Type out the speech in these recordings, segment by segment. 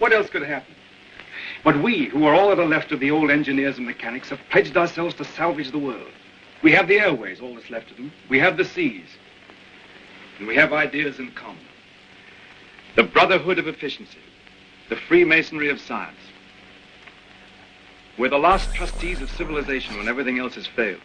What else could happen? But we, who are all that are left of the old engineers and mechanics, have pledged ourselves to salvage the world. We have the airways, all that's left of them. We have the seas. And we have ideas in common. The brotherhood of efficiency. The Freemasonry of science. We're the last trustees of civilization when everything else has failed.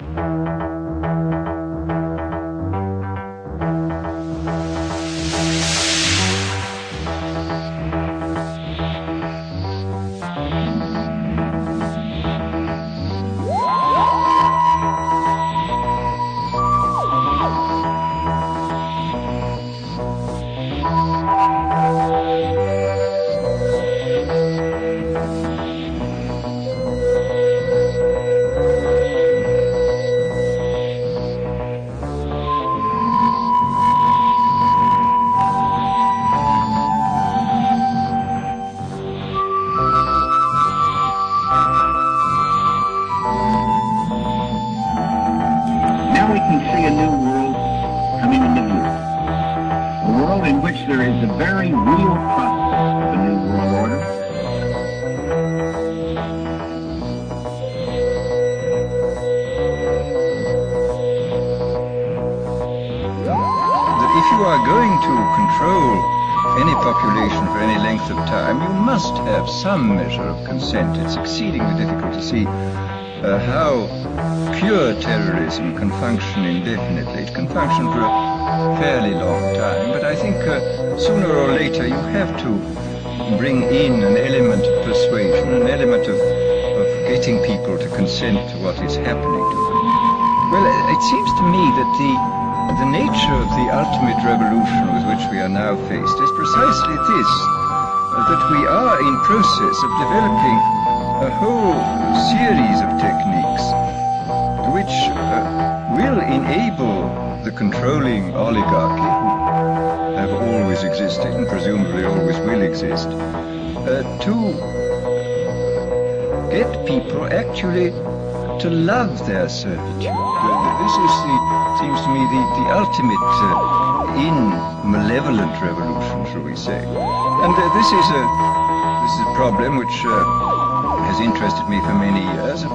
Some measure of consent. It's exceedingly difficult to see how pure terrorism can function indefinitely. It can function for a fairly long time, but I think sooner or later you have to bring in an element of persuasion, an element of getting people to consent to what is happening to them. Well, it seems to me that the nature of the ultimate revolution with which we are now faced is precisely this, that we are in process of developing a whole series of techniques which will enable the controlling oligarchy, who have always existed and presumably always will exist, to get people actually to love their servitude. This is seems to me the ultimate in malevolent revolution, shall we say. And this is a problem which has interested me for many years.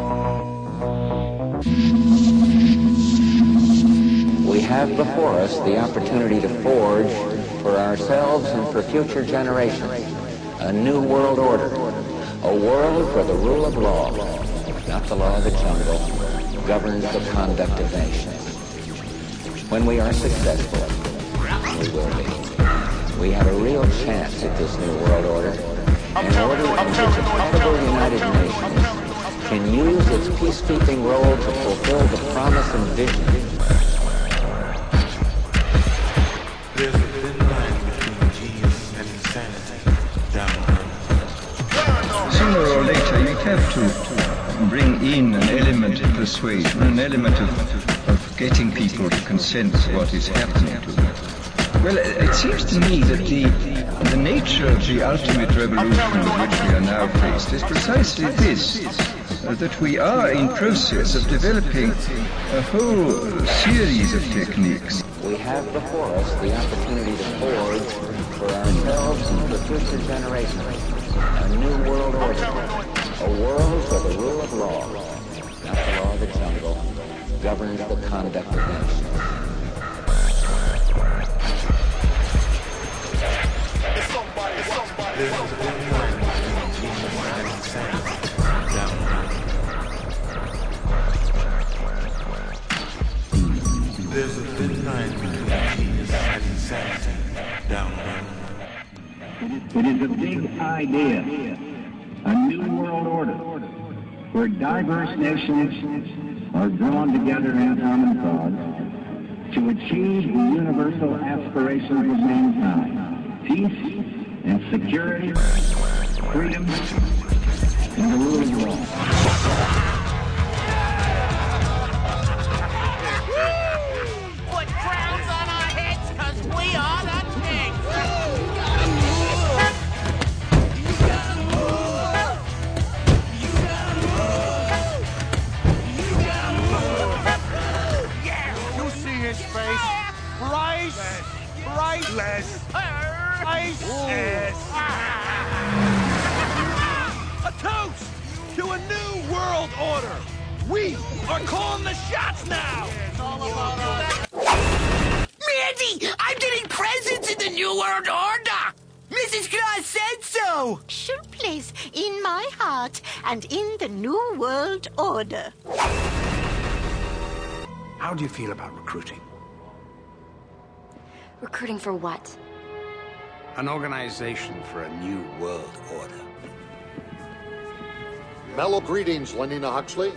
We have before us the opportunity to forge for ourselves and for future generations a new world order, a world where the rule of law, not the law of the jungle, governs the conduct of nations. When we are successful, we will be. We have a real chance at this new world order, an order in which a credible United Nations can use its peacekeeping role to fulfill the promise and vision. There's a thin line between genius and insanity down there. Sooner or later you have to bring in an element of persuasion, an element of getting people to consent to what is happening to them. Well, it seems to me that the nature of the ultimate revolution with which we are now faced is precisely this, that we are in process of developing a whole series of techniques. We have before us the opportunity to forge for ourselves and for future generations a new world order, a world where the rule of law, not the law of the jungle, governs the conduct of nations. There's a thin line between genius and insanity down there. There's a thin line between genius and insanity down there. It is a big idea, a new world order, where diverse nations are drawn together in common cause to achieve the universal aspirations of mankind, peace and security, freedom, and the rule of law. Put crowns on our heads, 'cause we are the kings. Yeah, you see his face? Priceless. Priceless. We are calling the shots now! Mandy, I'm getting presents in the New World Order! Mrs. Claus said so! Sure place in my heart and in the New World Order. How do you feel about recruiting? Recruiting for what? An organization for a new world order. Mellow greetings, Lenina Huxley.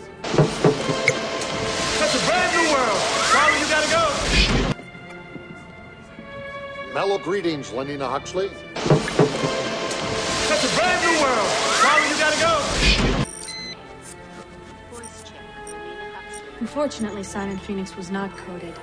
That's a brand new world! Charlie, you gotta go! Mellow greetings, Lenina Huxley. That's a brand new world! Charlie, you gotta go! Unfortunately, Silent Phoenix was not coded.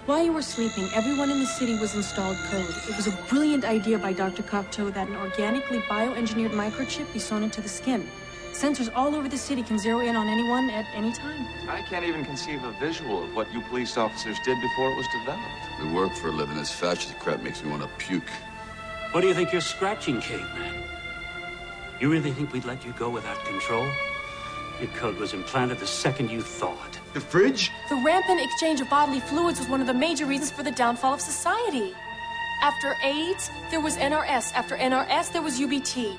While you were sleeping, everyone in the city was installed code. It was a brilliant idea by Dr. Cocteau that an organically bioengineered microchip be sewn into the skin. Sensors all over the city can zero in on anyone at any time. I can't even conceive a visual of what you police officers did before it was developed. We work for a living. This fascist crap makes me want to puke. What do you think you're scratching, caveman? You really think we'd let you go without control? Your code was implanted the second you thought. The fridge? The rampant exchange of bodily fluids was one of the major reasons for the downfall of society. After AIDS, there was NRS. After NRS, there was UBT.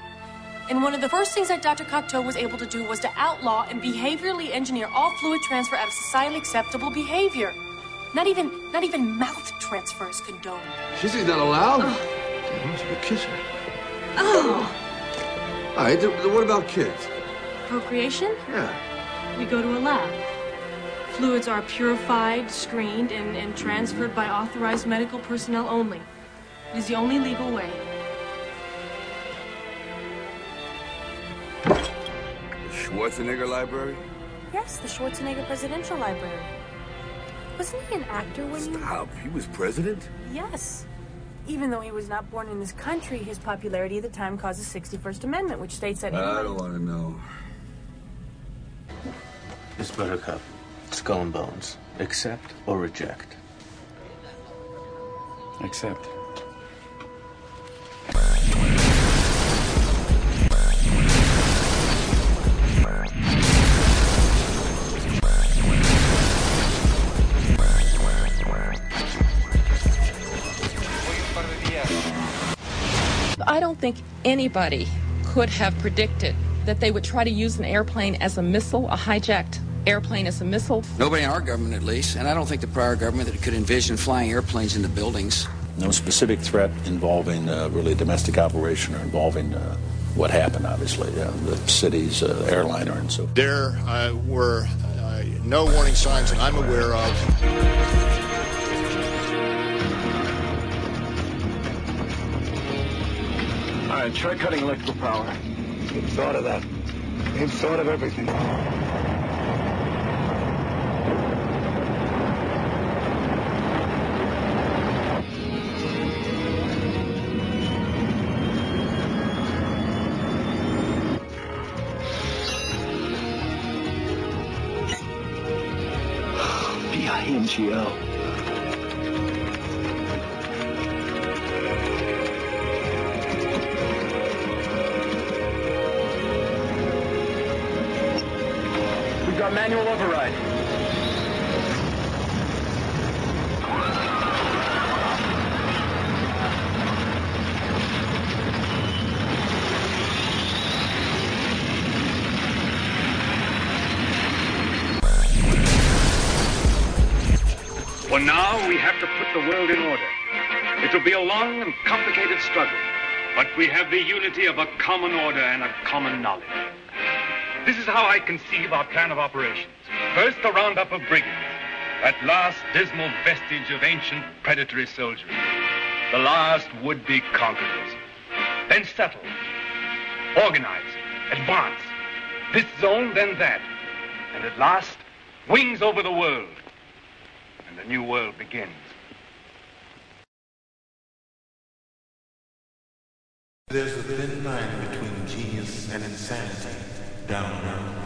And one of the first things that Dr. Cocteau was able to do was to outlaw and behaviorally engineer all fluid transfer out of societally acceptable behavior. Not even mouth transfer is condoned. Kissing's not allowed? Oh. Damn, she's a kisser. Oh! All right, what about kids? Procreation? Yeah. We go to a lab. Fluids are purified, screened, and transferred by authorized medical personnel only. It is the only legal way. Schwarzenegger Library? Yes, the Schwarzenegger Presidential Library. Wasn't he an actor when you... Stop, he was president? Yes. Even though he was not born in this country, his popularity at the time caused the 61st Amendment, which states that... I don't want to know. Miss Buttercup, Skull and Bones, accept or reject? Accept. I don't think anybody could have predicted that they would try to use an airplane as a missile, a hijacked airplane as a missile. Nobody in our government, at least, and I don't think the prior government that could envision flying airplanes into buildings. No specific threat involving really domestic operation or involving what happened, obviously, the city's airliner and so forth. There were no warning signs that I'm aware of. All right, try cutting electrical power. They've thought of that. They've thought of everything. B-I-N-G-O. Manual override. For now, we have to put the world in order. It will be a long and complicated struggle, but we have the unity of a common order and a common knowledge. This is how I conceive our plan of operations. First, the roundup of brigands, that last dismal vestige of ancient predatory soldiery, the last would-be conquerors. Then settle, organize, advance, this zone, then that, and at last, wings over the world, and the new world begins. There's a thin line between genius and insanity. Down.